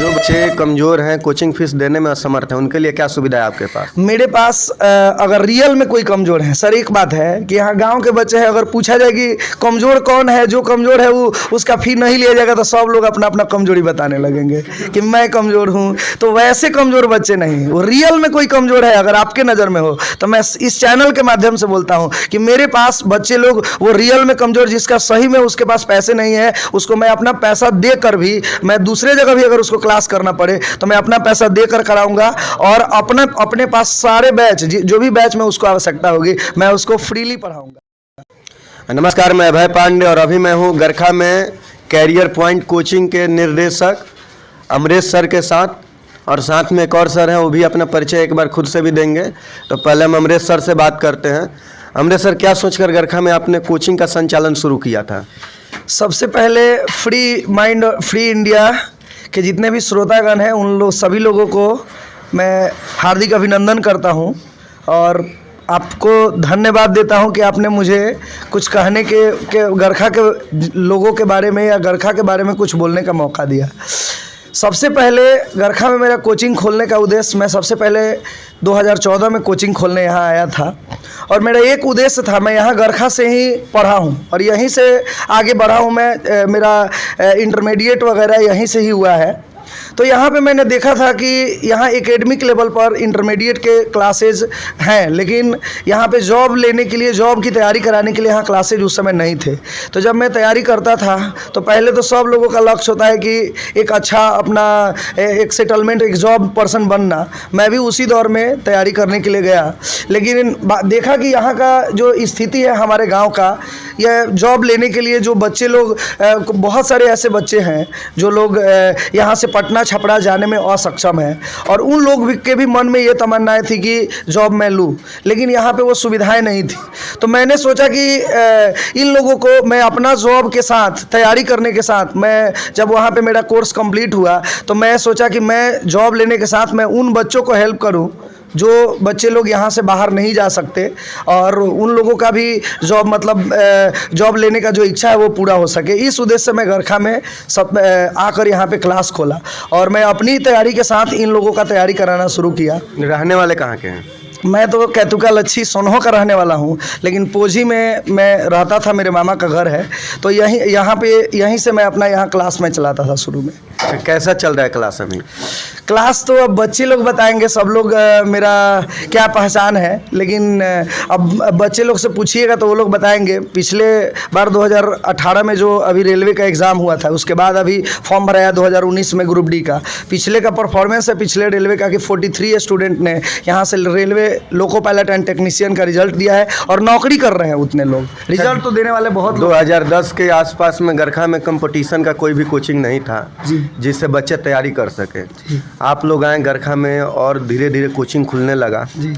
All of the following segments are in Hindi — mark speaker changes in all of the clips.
Speaker 1: जो बच्चे कमज़ोर हैं, कोचिंग फीस देने में असमर्थ हैं, उनके लिए क्या सुविधा है आपके पास?
Speaker 2: मेरे पास अगर रियल में कोई कमज़ोर है, सर एक बात है कि यहाँ गांव के बच्चे हैं, अगर पूछा जाए कि कमज़ोर कौन है, जो कमज़ोर है वो उसका फी नहीं लिया जाएगा तो सब लोग अपना अपना कमज़ोरी बताने लगेंगे कि मैं कमज़ोर हूँ। तो वैसे कमज़ोर बच्चे नहीं, वो रियल में कोई कमज़ोर है अगर आपके नज़र में हो तो मैं इस चैनल के माध्यम से बोलता हूँ कि मेरे पास बच्चे लोग वो रियल में कमज़ोर, जिसका सही में उसके पास पैसे नहीं है, उसको मैं अपना पैसा दे कर भी, मैं दूसरे जगह भी अगर उसको क्लास करना पड़े तो मैं अपना पैसा देकर कराऊंगा और अपने पास सारे बैच, जो भी बैच में उसको आवश्यकता होगी मैं उसको फ्रीली पढ़ाऊंगा।
Speaker 1: नमस्कार, मैं अभय पांडे और अभी मैं हूँ गरखा में कैरियर पॉइंट कोचिंग के निर्देशक अमरेश सर के साथ, और साथ में एक और सर हैं, वो भी अपना परिचय एक बार खुद से भी देंगे। तो पहले हम अमरेश सर से बात करते हैं। अमरेश सर, क्या सोचकर गरखा में आपने कोचिंग का संचालन शुरू किया था?
Speaker 2: सबसे पहले फ्री माइंड फ्री इंडिया के जितने भी श्रोतागण हैं उन लोग सभी लोगों को मैं हार्दिक अभिनंदन करता हूं और आपको धन्यवाद देता हूं कि आपने मुझे कुछ कहने के गरखा के लोगों के बारे में या गरखा के बारे में कुछ बोलने का मौका दिया। सबसे पहले गरखा में मेरा कोचिंग खोलने का उद्देश्य, मैं सबसे पहले 2014 में कोचिंग खोलने यहाँ आया था और मेरा एक उद्देश्य था, मैं यहाँ गरखा से ही पढ़ा हूँ और यहीं से आगे बढ़ा हूँ। मैं मेरा इंटरमीडिएट वगैरह यहीं से ही हुआ है। तो यहाँ पे मैंने देखा था कि यहाँ एकेडमिक लेवल पर इंटरमीडिएट के क्लासेज हैं, लेकिन यहाँ पे जॉब लेने के लिए, जॉब की तैयारी कराने के लिए यहाँ क्लासेज उस समय नहीं थे। तो जब मैं तैयारी करता था तो पहले तो सब लोगों का लक्ष्य होता है कि एक अच्छा अपना एक सेटलमेंट, एक जॉब पर्सन बनना। मैं भी उसी दौर में तैयारी करने के लिए गया, लेकिन देखा कि यहाँ का जो स्थिति है हमारे गाँव का, यह जॉब लेने के लिए जो बच्चे लोग, बहुत सारे ऐसे बच्चे हैं जो लोग यहाँ से पटना छपरा जाने में असक्षम है और उन लोग के भी मन में ये तमन्नाएं थी कि जॉब मैं लूँ, लेकिन यहाँ पे वो सुविधाएं नहीं थी। तो मैंने सोचा कि इन लोगों को मैं अपना जॉब के साथ, तैयारी करने के साथ, मैं जब वहाँ पे मेरा कोर्स कंप्लीट हुआ तो मैं सोचा कि मैं जॉब लेने के साथ मैं उन बच्चों को हेल्प करूँ जो बच्चे लोग यहाँ से बाहर नहीं जा सकते और उन लोगों का भी जॉब, मतलब जॉब लेने का जो इच्छा है वो पूरा हो सके। इस उद्देश्य से मैं गरखा में सब आकर यहाँ पे क्लास खोला और मैं अपनी तैयारी के साथ इन लोगों का तैयारी कराना शुरू किया।
Speaker 1: रहने वाले कहाँ के हैं?
Speaker 2: मैं तो कैतुका लच्छी सोनहो का रहने वाला हूँ, लेकिन पोजी में मैं रहता था, मेरे मामा का घर है, तो यहीं से मैं अपना यहाँ क्लास में चलाता था शुरू में।
Speaker 1: कैसा चल रहा है क्लास अभी?
Speaker 2: क्लास तो अब बच्चे लोग बताएंगे, सब लोग मेरा क्या पहचान है, लेकिन अब बच्चे लोग से पूछिएगा तो वो लोग बताएंगे। पिछले बार 2018 में जो अभी रेलवे का एग्ज़ाम हुआ था, उसके बाद अभी फॉर्म भराया 2019 में ग्रुप डी का। पिछले का परफॉर्मेंस है पिछले रेलवे का कि 43 स्टूडेंट ने यहाँ से railway loco pilot and technician का रिजल्ट दिया है और नौकरी कर रहे हैं उतने लोग। रिजल्ट तो देने वाले बहुत लोग।
Speaker 1: 2010 के आसपास में गरखा में कंपटीशन का कोई भी कोचिंग नहीं था जिससे बच्चे तैयारी कर सके। आप लोग आए गरखा में और धीरे धीरे कोचिंग खुलने लगा जी।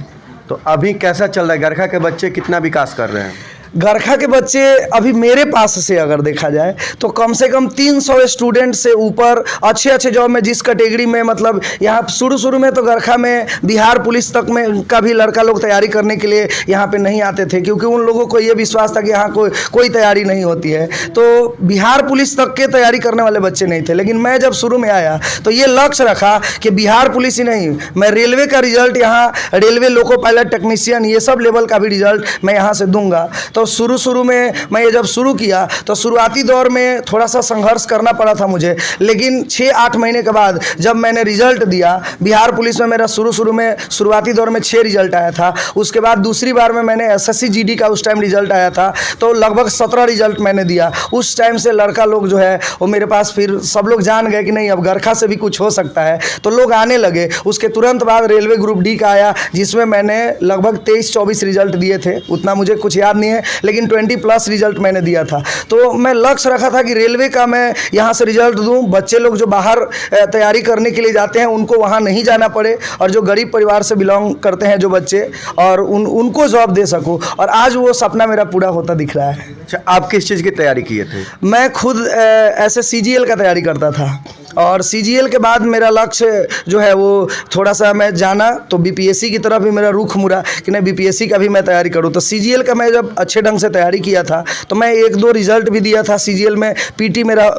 Speaker 1: तो अभी कैसा चल रहा है? गरखा के बच्चे कितना विकास कर रहे हैं?
Speaker 2: गरखा के बच्चे अभी मेरे पास से अगर देखा जाए तो कम से कम 300 स्टूडेंट से ऊपर अच्छे जॉब में, जिस कैटेगरी में, मतलब यहाँ शुरू में तो गरखा में बिहार पुलिस तक में का भी लड़का लोग तैयारी करने के लिए यहाँ पे नहीं आते थे, क्योंकि उन लोगों को ये विश्वास था कि यहाँ कोई तैयारी नहीं होती है। तो बिहार पुलिस तक के तैयारी करने वाले बच्चे नहीं थे, लेकिन मैं जब शुरू में आया तो ये लक्ष्य रखा कि बिहार पुलिस ही नहीं, मैं रेलवे का रिजल्ट यहाँ, रेलवे लोको पायलट टेक्नीशियन, ये सब लेवल का भी रिजल्ट मैं यहाँ से दूंगा। तो शुरू में मैं ये जब शुरू किया तो शुरुआती दौर में थोड़ा सा संघर्ष करना पड़ा था मुझे, लेकिन 6-8 महीने के बाद जब मैंने रिजल्ट दिया, बिहार पुलिस में मेरा शुरुआती दौर में 6 रिजल्ट आया था। उसके बाद दूसरी बार में मैंने SSC GD का उस टाइम रिजल्ट आया था, तो लगभग 17 रिजल्ट मैंने दिया। उस टाइम से लड़का लोग जो है वो मेरे पास, फिर सब लोग जान गए कि नहीं अब गरखा से भी कुछ हो सकता है, तो लोग आने लगे। उसके तुरंत बाद रेलवे ग्रुप डी का आया, जिसमें मैंने लगभग 23-24 रिजल्ट दिए थे, उतना मुझे कुछ याद नहीं है, लेकिन 20+ रिजल्ट मैंने दिया था। तो मैं लक्ष्य रखा था कि रेलवे का मैं यहाँ से रिजल्ट दूँ, बच्चे लोग जो बाहर तैयारी करने के लिए जाते हैं उनको वहाँ नहीं जाना पड़े, और जो गरीब परिवार से बिलोंग करते हैं जो बच्चे, और उनको जॉब दे सकूँ। और आज वो सपना मेरा पूरा होता दिख रहा है।
Speaker 1: अच्छा, आप किस चीज़ की तैयारी किए थे?
Speaker 2: मैं खुद ऐसे CGL का तैयारी करता था। और CGL के बाद मेरा लक्ष्य जो है वो थोड़ा सा मैं जाना तो BPSC की तरफ भी मेरा रुख मुड़ा कि नहीं BPSC का भी मैं तैयारी करूँ। तो CGL का मैं जब अच्छे ढंग से तैयारी किया था तो मैं 1-2 रिजल्ट भी दिया था CGL में। PT मेरा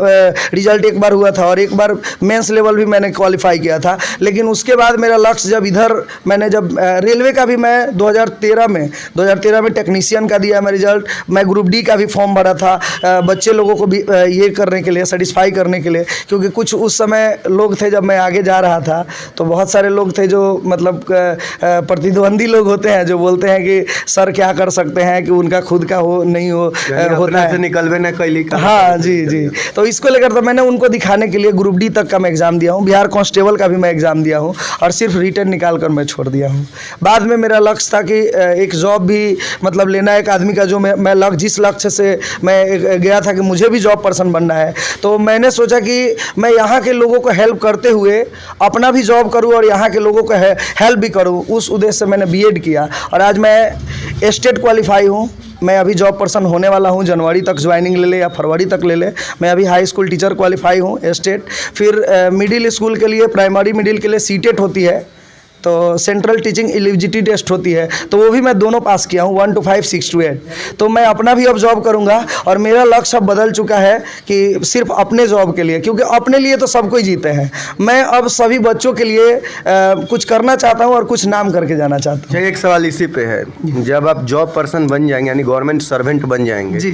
Speaker 2: रिजल्ट एक बार हुआ था और एक बार मेंस लेवल भी मैंने क्वालिफाई किया था। लेकिन उसके बाद मेरा लक्ष्य जब इधर मैंने जब रेलवे का भी मैं 2013 में टेक्नीशियन का दिया मैं रिजल्ट। मैं ग्रुप D का भी फॉर्म भरा था बच्चे लोगों को भी ये करने के लिए, सेटिस्फाई करने के लिए, क्योंकि कुछ उस समय लोग थे जब मैं आगे जा रहा था तो बहुत सारे लोग थे जो मतलब प्रतिद्वंदी लोग होते हैं जो बोलते हैं कि सर क्या कर सकते हैं कि उनका खुद का हो नहीं हो होता है,
Speaker 1: निकलवे न कैली।
Speaker 2: हाँ जी। तो इसको लेकर तो मैंने उनको दिखाने के लिए ग्रुप D तक का मैं एग्ज़ाम दिया हूँ। बिहार कांस्टेबल का भी मैं एग्ज़ाम दिया हूँ और सिर्फ रिटर्न निकाल कर मैं छोड़ दिया हूँ। बाद में मेरा लक्ष्य था कि एक जॉब भी मतलब लेना एक आदमी का, जो मैं जिस लक्ष्य से मैं गया था कि मुझे भी जॉब पर्सन बनना है, तो मैंने सोचा कि मैं यहाँ के लोगों को हेल्प करते हुए अपना भी जॉब करूँ और यहाँ के लोगों को हेल्प भी करूँ। उस उद्देश्य से मैंने B.Ed किया और आज मैं स्टेट क्वालिफाई हूँ। मैं अभी जॉब पर्सन होने वाला हूँ, जनवरी तक ज्वाइनिंग ले ले या फरवरी तक ले ले। मैं अभी हाई स्कूल टीचर क्वालिफाई हूँ स्टेट। फिर मिडिल स्कूल के लिए, प्राइमरी मिडिल के लिए CTET होती है, तो सेंट्रल टीचिंग एलिजिबिलिटी टेस्ट होती है, तो वो भी मैं दोनों पास किया हूँ 1 to 5, 6 to 8। तो मैं अपना भी अब जॉब करूँगा और मेरा लक्ष्य अब बदल चुका है कि सिर्फ अपने जॉब के लिए, क्योंकि अपने लिए तो सब कोई जीते हैं। मैं अब सभी बच्चों के लिए कुछ करना चाहता हूँ और कुछ नाम करके जाना चाहता हूँ।
Speaker 1: एक सवाल इसी पे है, जब आप जॉब पर्सन बन जाएंगे यानी गवर्नमेंट सर्वेंट बन जाएंगे
Speaker 2: जी,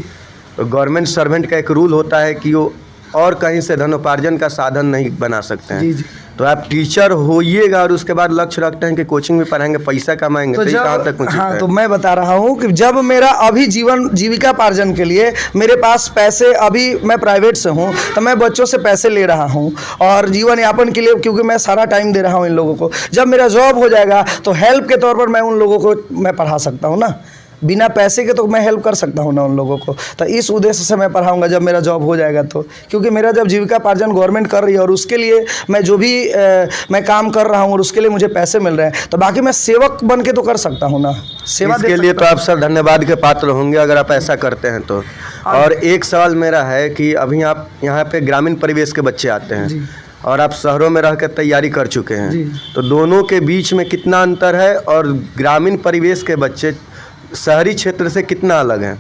Speaker 1: तो गवर्नमेंट सर्वेंट का एक रूल होता है कि वो और कहीं से धनोपार्जन का साधन नहीं बना सकते हैं।
Speaker 2: जी।
Speaker 1: तो आप टीचर होइएगा और उसके बाद लक्ष्य रखते हैं कि कोचिंग भी पढ़ाएंगे, पैसा कमाएंगे, तो कहाँ तक उचित
Speaker 2: हाँ,
Speaker 1: है?
Speaker 2: तो मैं बता रहा हूँ कि जब मेरा अभी जीविकापार्जन के लिए मेरे पास पैसे, अभी मैं प्राइवेट से हूँ तो मैं बच्चों से पैसे ले रहा हूँ और जीवन यापन के लिए, क्योंकि मैं सारा टाइम दे रहा हूँ इन लोगों को। जब मेरा जॉब हो जाएगा तो हेल्प के तौर पर मैं उन लोगों को मैं पढ़ा सकता हूँ ना, बिना पैसे के तो मैं हेल्प कर सकता हूँ ना उन लोगों को। तो इस उद्देश्य से मैं पढ़ाऊँगा जब मेरा जॉब हो जाएगा तो, क्योंकि मेरा जब जीविकापार्जन गवर्नमेंट कर रही है और उसके लिए मैं जो भी मैं काम कर रहा हूँ और उसके लिए मुझे पैसे मिल रहे हैं, तो बाकी मैं सेवक बन के तो कर सकता हूँ ना, सेवा
Speaker 1: इसके लिए तो आप सर धन्यवाद के पात्र होंगे अगर आप ऐसा करते हैं तो। और एक सवाल मेरा है कि अभी आप यहाँ पे ग्रामीण परिवेश के बच्चे आते हैं और आप शहरों में रहकर तैयारी कर चुके हैं, तो दोनों के बीच में कितना अंतर है और ग्रामीण परिवेश के बच्चे शहरी क्षेत्र से कितना अलग हैं?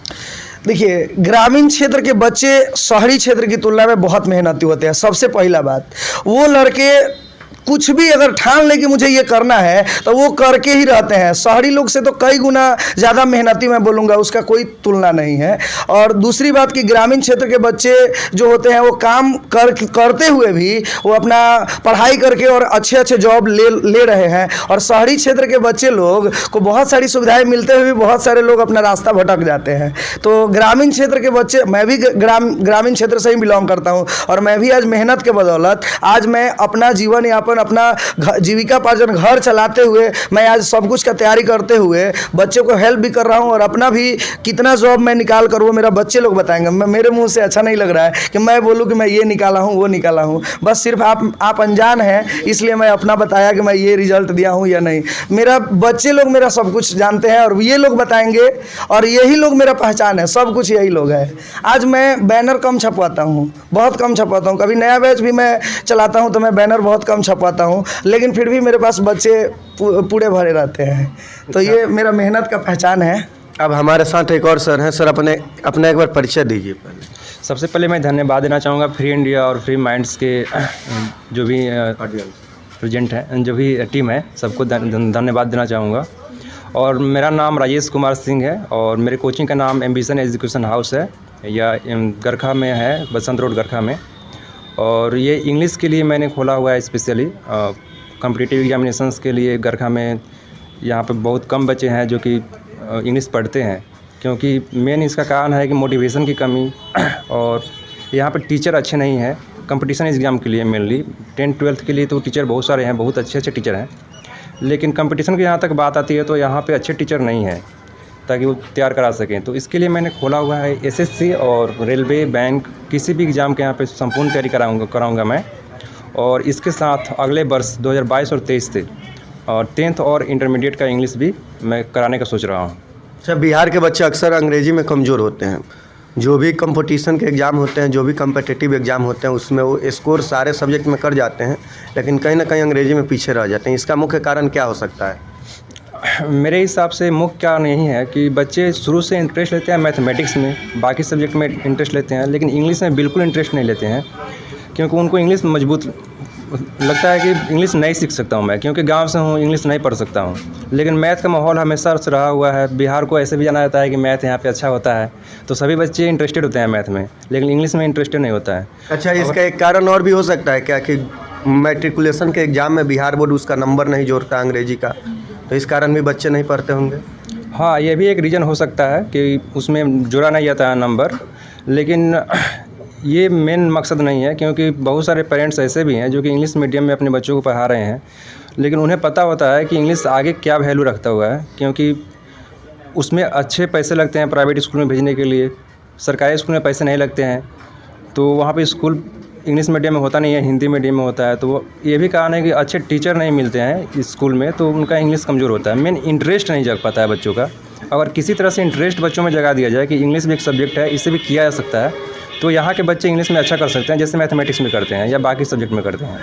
Speaker 2: देखिए, ग्रामीण क्षेत्र के बच्चे शहरी क्षेत्र की तुलना में बहुत मेहनती होते हैं। सबसे पहला बात, वो लड़के कुछ भी अगर ठान ले कि मुझे ये करना है तो वो करके ही रहते हैं। शहरी लोग से तो कई गुना ज़्यादा मेहनती मैं बोलूँगा, उसका कोई तुलना नहीं है। और दूसरी बात कि ग्रामीण क्षेत्र के बच्चे जो होते हैं वो काम करते हुए भी वो अपना पढ़ाई करके और अच्छे जॉब ले रहे हैं, और शहरी क्षेत्र के बच्चे लोग को बहुत सारी सुविधाएं मिलते हुए भी बहुत सारे लोग अपना रास्ता भटक जाते हैं। तो ग्रामीण क्षेत्र के बच्चे, मैं भी ग्रामीण क्षेत्र से ही बिलोंग करता हूँ और मैं भी आज मेहनत के बदौलत आज मैं अपना जीवन यापन, अपना जीविकापार्जन घर चलाते हुए मैं आज सब कुछ का तैयारी करते हुए बच्चों को हेल्प भी कर रहा हूँ। और अपना भी कितना जॉब मैं निकाल कर वो मेरा बच्चे लोग बताएंगे। मेरे मुंह से अच्छा नहीं लग रहा है कि मैं बोलूँ कि मैं ये निकाला हूँ वो निकाला हूँ, बस सिर्फ आप अनजान हैं इसलिए मैं अपना बताया कि मैं ये रिजल्ट दिया हूँ या नहीं। मेरा बच्चे लोग मेरा सब कुछ जानते हैं और ये लोग बताएंगे और यही लोग मेरा पहचान है, सब कुछ यही लोग है। आज मैं बैनर कम छपवाता हूँ, बहुत कम छपवाता हूँ। कभी नया बैच भी मैं चलाता हूँ तो मैं बैनर बहुत कम छपवाता हूँ, लेकिन फिर भी मेरे पास बच्चे पूरे भरे रहते हैं। तो ये मेरा मेहनत का पहचान है।
Speaker 1: अब हमारे साथ एक और सर हैं। सर अपना एक बार परिचय दीजिए पहले।
Speaker 3: सबसे पहले मैं धन्यवाद देना चाहूँगा फ्री इंडिया और फ्री माइंड्स के जो भी प्रेजेंट हैं, जो भी टीम है, सबको धन्यवाद देना चाहूँगा। और मेरा नाम राजेश कुमार सिंह है और मेरे कोचिंग का नाम एम्बिशन एजुकेशन हाउस है, या गरखा में है, बसंत रोड गरखा में। और ये इंग्लिश के लिए मैंने खोला हुआ है स्पेशली, कॉम्पिटिटिव एग्जामिनेशंस के लिए गरखा में। यहाँ पे बहुत कम बच्चे हैं जो कि इंग्लिश पढ़ते हैं, क्योंकि मेन इसका कारण है कि मोटिवेशन की कमी, और यहाँ पे टीचर अच्छे नहीं हैं कंपटीशन एग्ज़ाम के लिए। मेनली 10th-12th के लिए तो टीचर बहुत सारे हैं, बहुत अच्छे टीचर हैं, लेकिन कंपटीशन की यहाँ तक बात आती है तो यहाँ पे अच्छे टीचर नहीं हैं ताकि वो तैयार करा सकें। तो इसके लिए मैंने खोला हुआ है SSC और रेलवे, बैंक, किसी भी एग्ज़ाम के यहाँ पे संपूर्ण तैयारी कराऊंगा मैं। और इसके साथ अगले वर्ष 2022 और 23 से और 10th और इंटरमीडिएट का इंग्लिश भी मैं कराने का सोच रहा हूँ।
Speaker 1: अच्छा, बिहार के बच्चे अक्सर अंग्रेजी में कमज़ोर होते हैं, जो भी कंपटीशन के एग्ज़ाम होते हैं, जो भी कम्पिटिटिव एग्ज़ाम होते हैं, उसमें वो स्कोर सारे सब्जेक्ट में कर जाते हैं, लेकिन कहीं ना कहीं अंग्रेजी में पीछे रह जाते हैं। इसका मुख्य कारण क्या हो सकता है?
Speaker 3: मेरे हिसाब से मुख्य कारण यही है कि बच्चे शुरू से इंटरेस्ट लेते हैं मैथमेटिक्स में, बाकी सब्जेक्ट में इंटरेस्ट लेते हैं, लेकिन इंग्लिश में बिल्कुल इंटरेस्ट नहीं लेते हैं, क्योंकि उनको इंग्लिश मजबूत लगता है कि इंग्लिश नहीं सीख सकता हूँ मैं, क्योंकि गांव से हूँ, इंग्लिश नहीं पढ़ सकता हूँ। लेकिन मैथ का माहौल हमेशा से रहा हुआ है, बिहार को ऐसे भी जाना जाता है कि मैथ यहाँ पे अच्छा होता है, तो सभी बच्चे इंटरेस्टेड होते हैं मैथ में, लेकिन इंग्लिश में इंटरेस्टेड नहीं होता है।
Speaker 1: अच्छा, इसका एक कारण और भी हो सकता है क्या कि मैट्रिकुलेशन के एग्ज़ाम में बिहार बोर्ड उसका नंबर नहीं जोड़ता अंग्रेजी का, तो इस कारण भी बच्चे नहीं पढ़ते होंगे?
Speaker 3: हाँ, ये भी एक रीज़न हो सकता है कि उसमें जोड़ा नहीं जाता है नंबर, लेकिन ये मेन मकसद नहीं है, क्योंकि बहुत सारे पेरेंट्स ऐसे भी हैं जो कि इंग्लिश मीडियम में अपने बच्चों को पढ़ा रहे हैं, लेकिन उन्हें पता होता है कि इंग्लिश आगे क्या वैल्यू रखता हुआ है, क्योंकि उसमें अच्छे पैसे लगते हैं प्राइवेट स्कूल में भेजने के लिए, सरकारी स्कूल में पैसे नहीं लगते हैं, तो वहाँ पे स्कूल इंग्लिश मीडियम में होता नहीं है, हिंदी मीडियम में होता है। तो ये भी कारण है कि अच्छे टीचर नहीं मिलते हैं इस स्कूल में, तो उनका इंग्लिश कमज़ोर होता है, मेन इंटरेस्ट नहीं जग पाता है बच्चों का। अगर किसी तरह से इंटरेस्ट बच्चों में जगा दिया जाए कि इंग्लिश भी एक सब्जेक्ट है, इससे भी किया जा सकता है, तो यहाँ के बच्चे इंग्लिश में अच्छा कर सकते हैं, जैसे मैथमेटिक्स में करते हैं या बाकी सब्जेक्ट में करते हैं।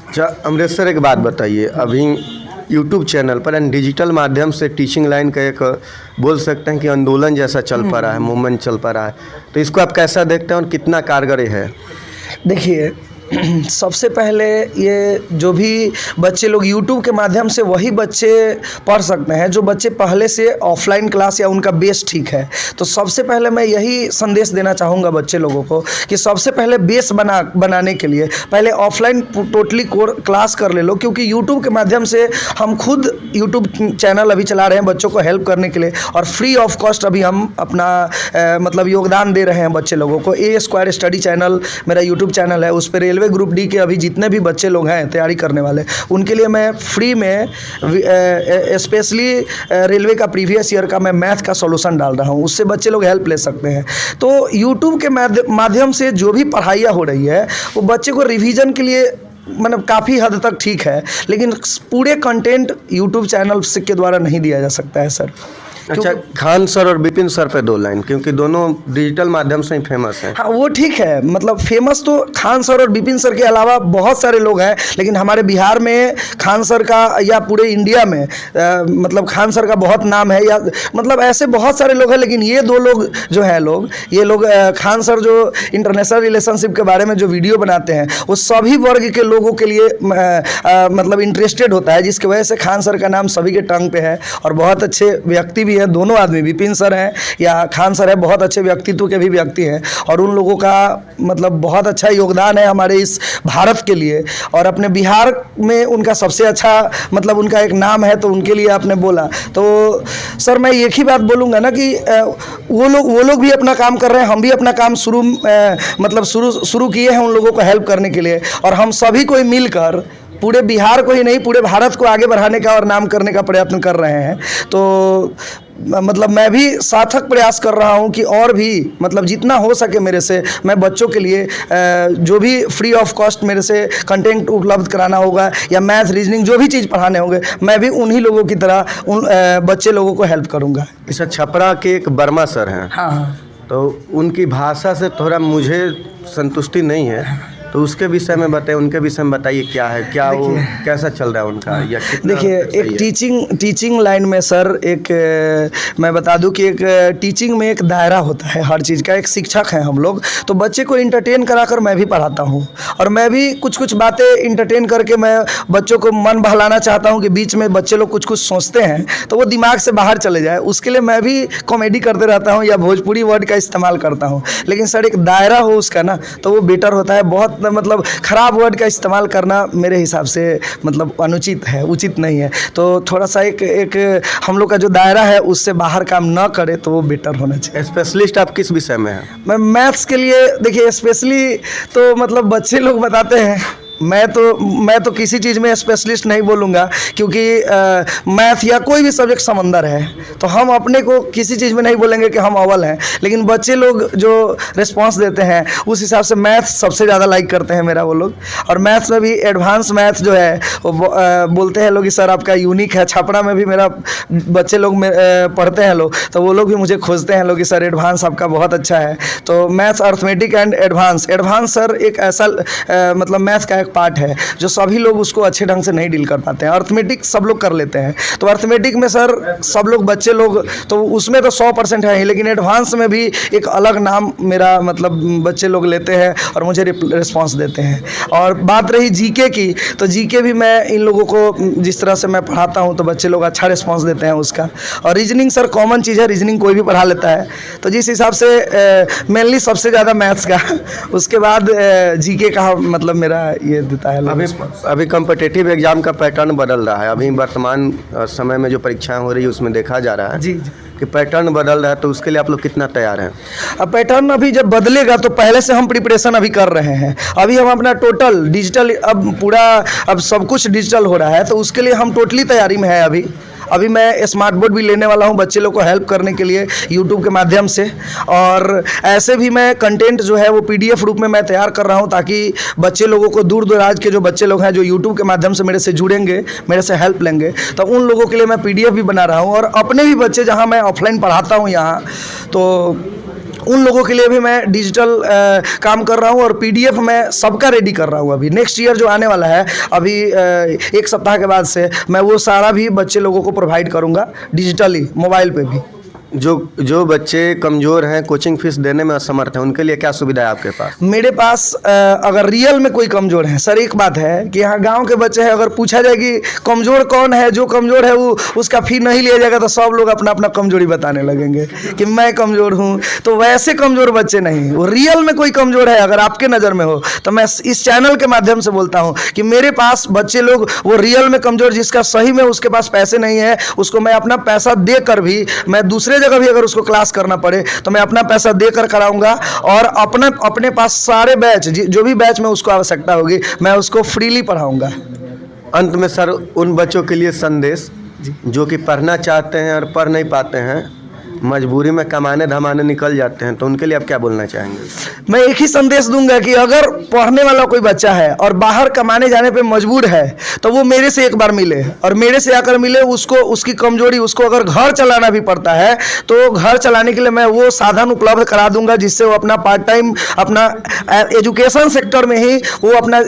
Speaker 1: अच्छा अमृत सर, एक बात बताइए, अभी यूट्यूब चैनल पर एंड डिजिटल माध्यम से टीचिंग लाइन का एक बोल सकते हैं कि आंदोलन जैसा चल पा रहा है, मूवमेंट चल पा रहा है, तो इसको आप कैसा देखते हैं और कितना कारगर है?
Speaker 2: देखिए, सबसे पहले ये जो भी बच्चे लोग YouTube के माध्यम से वही बच्चे पढ़ सकते हैं जो बच्चे पहले से ऑफलाइन क्लास या उनका बेस ठीक है। तो सबसे पहले मैं यही संदेश देना चाहूँगा बच्चे लोगों को कि सबसे पहले बेस बनाने के लिए पहले ऑफलाइन टोटली क्लास कर ले लो, क्योंकि YouTube के माध्यम से हम खुद YouTube चैनल अभी चला रहे हैं बच्चों को हेल्प करने के लिए, और फ्री ऑफ कॉस्ट अभी हम अपना मतलब योगदान दे रहे हैं बच्चे लोगों को। A² स्टडी चैनल मेरा YouTube चैनल है, उस पर रेलवे ग्रुप डी के अभी जितने भी बच्चे लोग हैं तैयारी करने वाले, उनके लिए मैं फ्री में स्पेशली रेलवे का प्रीवियस ईयर का मैं मैथ का सॉल्यूशन डाल रहा हूं, उससे बच्चे लोग हेल्प ले सकते हैं। तो YouTube के माध्यम से जो भी पढ़ाइयाँ हो रही है वो बच्चे को रिवीजन के लिए मतलब काफ़ी हद तक ठीक है, लेकिन पूरे कंटेंट YouTube चैनल के द्वारा नहीं दिया जा सकता है सर।
Speaker 1: अच्छा, खान सर और विपिन सर पे 2 लाइन, क्योंकि दोनों डिजिटल माध्यम से ही फेमस हैं।
Speaker 2: हाँ, वो ठीक है, मतलब फेमस तो खान सर और विपिन सर के अलावा बहुत सारे लोग हैं, लेकिन हमारे बिहार में खान सर का या पूरे इंडिया में मतलब खान सर का बहुत नाम है, या मतलब ऐसे बहुत सारे लोग हैं, लेकिन ये 2 लोग जो हैं ये लोग खान सर जो इंटरनेशनल रिलेशनशिप के बारे में जो वीडियो बनाते हैं वो सभी वर्ग के लोगों के लिए मतलब इंटरेस्टेड होता है, जिसकी वजह से खान सर का नाम सभी के टंग पे है, और बहुत अच्छे व्यक्ति भी है दोनों आदमी, विपिन सर हैं या खान सर है, बहुत अच्छे व्यक्तित्व के भी व्यक्ति हैं, और उन लोगों का मतलब बहुत अच्छा योगदान है हमारे इस भारत के लिए, और अपने बिहार में उनका सबसे अच्छा मतलब उनका एक नाम है, तो उनके लिए आपने बोला। तो सर मैं एक ही बात बोलूँगा ना कि वो लोग भी अपना काम कर रहे हैं, हम भी अपना काम शुरू किए हैं उन लोगों को हेल्प करने के लिए, और हम सभी को मिलकर पूरे बिहार को ही नहीं पूरे भारत को आगे बढ़ाने का और नाम करने का प्रयत्न कर रहे हैं। तो मतलब मैं भी सार्थक प्रयास कर रहा हूं कि और भी मतलब जितना हो सके मेरे से मैं बच्चों के लिए जो भी फ्री ऑफ कॉस्ट मेरे से कंटेंट उपलब्ध कराना होगा या मैथ रीजनिंग जो भी चीज़ पढ़ाने होंगे, मैं भी उन्हीं लोगों की तरह उन बच्चे लोगों को हेल्प करूँगा।
Speaker 1: इस छपरा के एक वर्मा सर हैं,
Speaker 2: हाँ,
Speaker 1: तो उनकी भाषा से थोड़ा मुझे संतुष्टि नहीं है, तो उसके विषय में बताइए, उनके विषय में बताइए क्या है, क्या वो कैसा चल रहा है उनका, या
Speaker 2: देखिए एक टीचिंग लाइन में सर एक मैं बता दूं कि एक टीचिंग में एक दायरा होता है हर चीज़ का। एक शिक्षक हैं हम लोग, तो बच्चे को इंटरटेन कराकर मैं भी पढ़ाता हूं, और मैं भी कुछ बातें इंटरटेन करके मैं बच्चों को मन बहलाना चाहता हूं कि बीच में बच्चे लोग कुछ सोचते हैं तो वो दिमाग से बाहर चले जाए, उसके लिए मैं भी कॉमेडी करते रहता हूँ या भोजपुरी वर्ड का इस्तेमाल करता हूँ। लेकिन सर एक दायरा हो उसका ना, तो वो बेटर होता है। बहुत मतलब खराब वर्ड का इस्तेमाल करना मेरे हिसाब से मतलब अनुचित है, उचित नहीं है। तो थोड़ा सा एक हम लोग का जो दायरा है उससे बाहर काम ना करे तो वो बेटर होना चाहिए।
Speaker 1: स्पेशलिस्ट आप किस विषय में हैं?
Speaker 2: मैं मैथ्स के लिए, देखिए स्पेशली तो मतलब बच्चे लोग बताते हैं मैं तो किसी चीज़ में स्पेशलिस्ट नहीं बोलूँगा, क्योंकि मैथ या कोई भी सब्जेक्ट समंदर है, तो हम अपने को किसी चीज़ में नहीं बोलेंगे कि हम अव्वल हैं। लेकिन बच्चे लोग जो रिस्पांस देते हैं उस हिसाब से मैथ सबसे ज़्यादा लाइक करते हैं मेरा वो लोग। और मैथ्स में भी एडवांस मैथ जो है वो बोलते हैं लोग कि सर आपका यूनिक है। छपरा में भी मेरा बच्चे लोग पढ़ते हैं लोग, तो वो लोग भी मुझे खोजते हैं लोग कि सर एडवांस आपका बहुत अच्छा है। तो maths, arithmetic and advance sir एक ऐसा मतलब मैथ्स का एक पार्ट है जो सभी लोग उसको अच्छे ढंग से नहीं डील कर पाते हैं। अर्थमेटिक सब लोग कर लेते हैं, तो अर्थमेटिक में सर सब लोग बच्चे लोग तो उसमें तो 100% है ही, लेकिन एडवांस में भी एक अलग नाम मेरा मतलब बच्चे लोग लेते हैं और मुझे रिस्पांस देते हैं। और बात रही जीके की, तो जीके भी मैं इन लोगों को जिस तरह से मैं पढ़ाता हूँ तो बच्चे लोग अच्छा रिस्पांस देते हैं उसका। और रीजनिंग सर कॉमन चीज़ है, रीजनिंग कोई भी पढ़ा लेता है। तो जिस हिसाब से मेनली सबसे ज़्यादा मैथ्स का, उसके बाद जीके का मतलब मेरा ये देता है।
Speaker 1: अभी कॉम्पिटिटिव एग्जाम का पैटर्न बदल रहा है। अभी वर्तमान समय में जो परीक्षाएं हो रही है उसमें देखा जा रहा है
Speaker 2: जी
Speaker 1: कि पैटर्न बदल रहा है, तो उसके लिए आप लोग कितना तैयार हैं?
Speaker 2: अब पैटर्न अभी जब बदलेगा तो पहले से हम प्रिपरेशन अभी कर रहे हैं। अभी हम अपना टोटल डिजिटल, अब सब कुछ डिजिटल हो रहा है, तो उसके लिए हम टोटली तैयारी में है। अभी मैं स्मार्ट बोर्ड भी लेने वाला हूं बच्चे लोग को हेल्प करने के लिए यूट्यूब के माध्यम से। और ऐसे भी मैं कंटेंट जो है वो PDF रूप में मैं तैयार कर रहा हूं, ताकि बच्चे लोगों को, दूर दराज के जो बच्चे लोग हैं जो यूट्यूब के माध्यम से मेरे से जुड़ेंगे, मेरे से हेल्प लेंगे, तो उन लोगों के लिए मैं PDF भी बना रहा हूँ। और अपने भी बच्चे जहाँ मैं ऑफलाइन पढ़ाता हूँ यहाँ, तो उन लोगों के लिए भी मैं डिजिटल काम कर रहा हूँ और PDF मैं सबका रेडी कर रहा हूँ। अभी नेक्स्ट ईयर जो आने वाला है, अभी 1 सप्ताह के बाद से मैं वो सारा भी बच्चे लोगों को प्रोवाइड करूँगा डिजिटली, मोबाइल पे भी।
Speaker 1: जो बच्चे कमज़ोर हैं, कोचिंग फीस देने में असमर्थ हैं, उनके लिए क्या सुविधा है आपके पास?
Speaker 2: मेरे पास अगर रियल में कोई कमज़ोर है सर, एक बात है कि यहाँ गांव के बच्चे हैं, अगर पूछा जाए कि कमज़ोर कौन है, जो कमज़ोर है वो उसका फी नहीं लिया जाएगा, तो सब लोग अपना अपना कमज़ोरी बताने लगेंगे कि मैं कमज़ोर हूँ। तो वैसे कमज़ोर बच्चे नहीं, वो रियल में कोई कमज़ोर है अगर आपके नज़र में हो, तो मैं इस चैनल के माध्यम से बोलता हूँ कि मेरे पास बच्चे लोग वो रियल में कमज़ोर, जिसका सही में उसके पास पैसे नहीं है, उसको मैं अपना पैसा दे कर भी, मैं दूसरे जगह भी अगर उसको क्लास करना पड़े तो मैं अपना पैसा देकर कराऊंगा। और अपने पास सारे बैच, जो भी बैच में उसको आवश्यकता होगी, मैं उसको फ्रीली पढ़ाऊंगा।
Speaker 1: अंत में सर, उन बच्चों के लिए संदेश जो कि पढ़ना चाहते हैं और पढ़ नहीं पाते हैं, मजबूरी में कमाने धमाने निकल जाते हैं, तो उनके लिए आप क्या बोलना चाहेंगे?
Speaker 2: मैं एक ही संदेश दूंगा कि अगर पढ़ने वाला कोई बच्चा है और बाहर कमाने जाने पे मजबूर है, तो वो मेरे से एक बार मिले, और मेरे से आकर मिले, उसको उसकी कमजोरी, उसको अगर घर चलाना भी पड़ता है तो घर चलाने के लिए मैं वो साधन उपलब्ध करा दूंगा, जिससे वो अपना पार्ट टाइम अपना एजुकेशन सेक्टर में ही वो अपना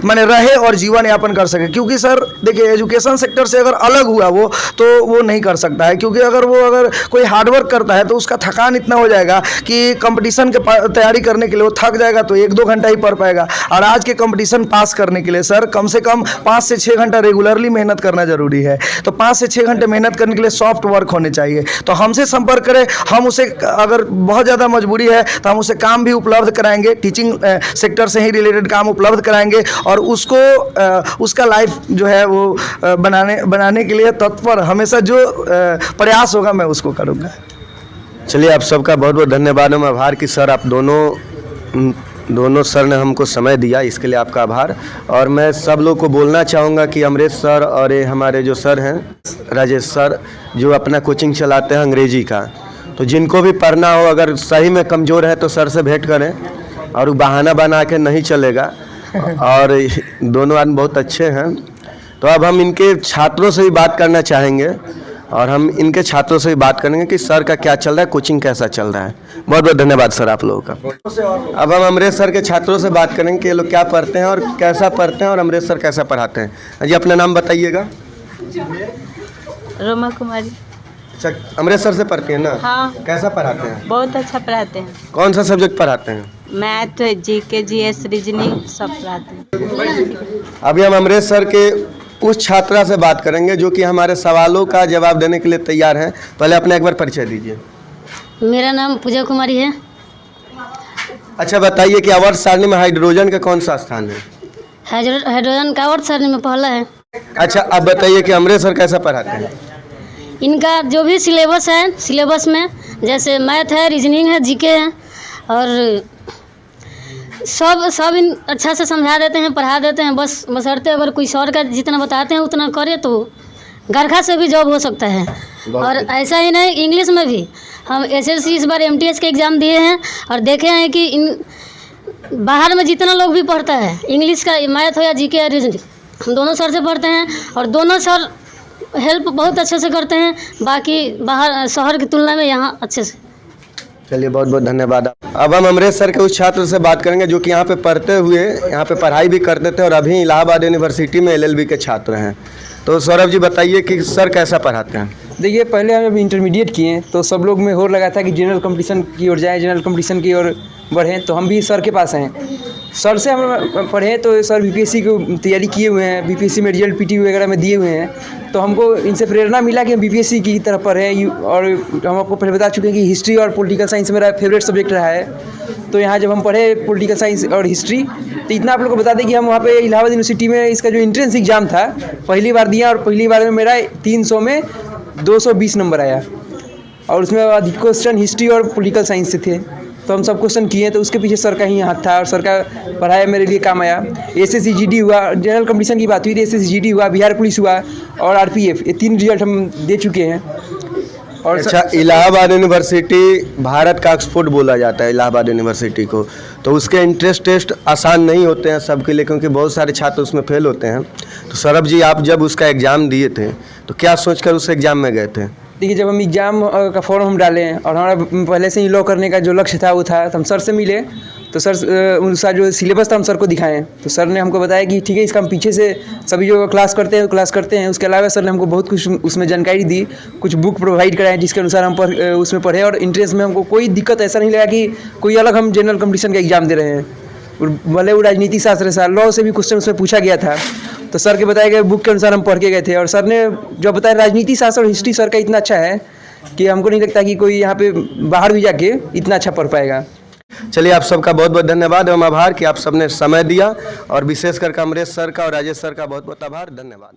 Speaker 2: माने रहे और जीवन यापन कर सके। क्योंकि सर देखिए, एजुकेशन सेक्टर से अगर अलग हुआ वो, तो वो नहीं कर सकता है। क्योंकि अगर कोई हार्डवर्क करता है तो उसका थकान इतना हो जाएगा कि कंपटीशन के तैयारी करने के लिए वो थक जाएगा, तो 1-2 घंटा ही पढ़ पाएगा। और आज के कंपटीशन पास करने के लिए सर कम से कम 5 से 6 घंटा रेगुलरली मेहनत करना जरूरी है। तो 5 से 6 घंटे मेहनत करने के लिए सॉफ्ट वर्क होने चाहिए। तो हमसे संपर्क करें, हम उसे, अगर बहुत ज़्यादा मजबूरी है तो हम उसे काम भी उपलब्ध कराएंगे, टीचिंग सेक्टर से ही रिलेटेड काम उपलब्ध कराएंगे, और उसको उसका लाइफ जो है वो बनाने के लिए तत्पर हमेशा जो प्रयास होगा मैं उसको करूँगा।
Speaker 1: चलिए, आप सबका बहुत बहुत धन्यवाद। हम आभार कि सर, आप दोनों सर ने हमको समय दिया, इसके लिए आपका आभार। और मैं सब लोग को बोलना चाहूँगा कि अमरेश सर और ये हमारे जो सर हैं राजेश सर, जो अपना कोचिंग चलाते हैं अंग्रेजी का, तो जिनको भी पढ़ना हो, अगर सही में कमज़ोर है तो सर से भेंट करें, और बहाना बना के नहीं चलेगा। और दोनों आदमी बहुत अच्छे हैं। तो अब हम इनके छात्रों से भी बात करना चाहेंगे, और हम इनके छात्रों से भी बात करेंगे कि सर का क्या चल रहा है, कोचिंग कैसा चल रहा है। बहुत बहुत धन्यवाद सर आप लोगों का। अब हम अमरेश सर के छात्रों से बात करेंगे कि ये लोग क्या पढ़ते हैं और कैसा पढ़ते हैं, और अमरेश सर कैसा पढ़ाते हैं। जी, अपना नाम बताइएगा।
Speaker 4: रोमा कुमारी।
Speaker 1: अच्छा, अमरेश सर से पढ़ती हैं ना?
Speaker 4: हाँ।
Speaker 1: कैसा पढ़ाते हैं?
Speaker 4: बहुत अच्छा पढ़ाते हैं।
Speaker 1: कौन सा सब्जेक्ट पढ़ाते हैं?
Speaker 4: मैथ, GK, GS, रीजनिंग सब पढ़ाते हैं।
Speaker 1: अभी हम अमरेश सर के उस छात्रा से बात करेंगे जो कि हमारे सवालों का जवाब देने के लिए तैयार हैं। पहले अपना एक बार परिचय दीजिए।
Speaker 5: मेरा नाम पूजा कुमारी है।
Speaker 1: अच्छा, बताइए कि आवर्त सारणी में हाइड्रोजन का कौन सा स्थान है?
Speaker 5: हाइड्रोजन का आवर्त सारणी में पहला है।
Speaker 1: अच्छा, अब बताइए कि अमरेश सर कैसा पढ़ाते हैं?
Speaker 5: इनका जो भी सिलेबस है, सिलेबस में जैसे मैथ है, रीजनिंग है, GK है, और सब इन अच्छा से समझा देते हैं, पढ़ा देते हैं। बस बशर्ते अगर कोई सर का जितना बताते हैं उतना करे तो गरखा से भी जॉब हो सकता है। और ऐसा ही नहीं, इंग्लिश में भी हम SSC इस बार MTS के एग्ज़ाम दिए हैं और देखे हैं कि बाहर में जितना लोग भी पढ़ता है इंग्लिश का, मैथ हो या GK या रीजनिंग, हम दोनों सर से पढ़ते हैं और दोनों सर हेल्प बहुत अच्छे से करते हैं। बाकी बाहर शहर की तुलना में यहाँ अच्छे से।
Speaker 1: चलिए बहुत बहुत धन्यवाद। अब हम अमरेश सर के उस छात्र से बात करेंगे जो कि यहाँ पे पढ़ते हुए यहाँ पे पढ़ाई भी करते थे और अभी इलाहाबाद यूनिवर्सिटी में LLB के छात्र हैं। तो सौरभ जी बताइए कि सर कैसा पढ़ाते हैं?
Speaker 6: देखिए, पहले हम जब इंटरमीडिएट किए तो सब लोग में होड़ लगा था कि जनरल कंपटीशन की ओर जाएँ, जनरल कंपटीशन की ओर बढ़ें। तो हम भी सर के पास हैं, सर से हम पढ़े तो सर BPSC की तैयारी किए हुए हैं, BPSC में रिजल्ट PT वगैरह में दिए हुए हैं। तो हमको इनसे प्रेरणा मिला कि हम BPSC की तरफ पढ़ें। और हम आपको पहले बता चुके हैं कि हिस्ट्री और पॉलिटिकल साइंस मेरा फेवरेट सब्जेक्ट रहा है। तो यहाँ जब हम पढ़े पॉलिटिकल साइंस और हिस्ट्री, तो इतना आप लोग को बता दें कि हम वहाँ पे इलाहाबाद यूनिवर्सिटी में इसका जो एंट्रेंस एग्ज़ाम था पहली बार दिया और पहली बार में मेरा 300 में 220 नंबर आया। और उसमें अधिक क्वेश्चन हिस्ट्री और पॉलिटिकल साइंस से थे। तो हम सब क्वेश्चन किए, तो उसके पीछे सर का ही हाथ था और सर का पढ़ाया मेरे लिए काम आया। SSC GD हुआ, जनरल कंपटीशन की बात हुई तो SSC GD हुआ, बिहार पुलिस हुआ और RPF, ये 3 रिजल्ट हम दे चुके हैं। और
Speaker 1: अच्छा, इलाहाबाद यूनिवर्सिटी भारत का ऑक्सफोर्ड बोला जाता है इलाहाबाद यूनिवर्सिटी को। तो उसके एंट्रेंस टेस्ट आसान नहीं होते हैं सबके लिए, क्योंकि बहुत सारे छात्र उसमें फेल होते हैं। तो सौरभ जी, आप जब उसका एग्ज़ाम दिए थे तो क्या सोचकर उस एग्ज़ाम में गए थे?
Speaker 6: देखिए, जब हम एग्ज़ाम का फॉर्म हम डाले और हमारा पहले से ही लॉ करने का जो लक्ष्य था वो था, तो हम सर से मिले। तो सर उसका जो सिलेबस था हम सर को दिखाएं, तो सर ने हमको बताया कि ठीक है, इसका हम पीछे से सभी जो क्लास करते हैं। उसके अलावा सर ने हमको बहुत कुछ उसमें जानकारी दी, कुछ बुक प्रोवाइड कराए जिसके अनुसार हम उसमें पढ़े। और इंटरेस्ट में हमको कोई दिक्कत ऐसा नहीं लगा कि कोई अलग हम जनरल कंपटीशन का एग्ज़ाम दे रहे हैं। भले वो राजनीति शास्त्र से, लॉ से भी क्वेश्चन उसमें पूछा गया था। तो सर के बताए गए बुक के अनुसार हम पढ़ के गए थे। और सर ने जो बताया, राजनीति शास्त्र और हिस्ट्री सर का इतना अच्छा है कि हमको नहीं लगता कि कोई यहाँ पे बाहर भी जाके इतना अच्छा पढ़ पाएगा।
Speaker 1: चलिए, आप सबका बहुत बहुत धन्यवाद एवं आभार कि आप सबने समय दिया, और विशेष करके अमरेश सर का और राजेश सर का बहुत बहुत आभार, धन्यवाद।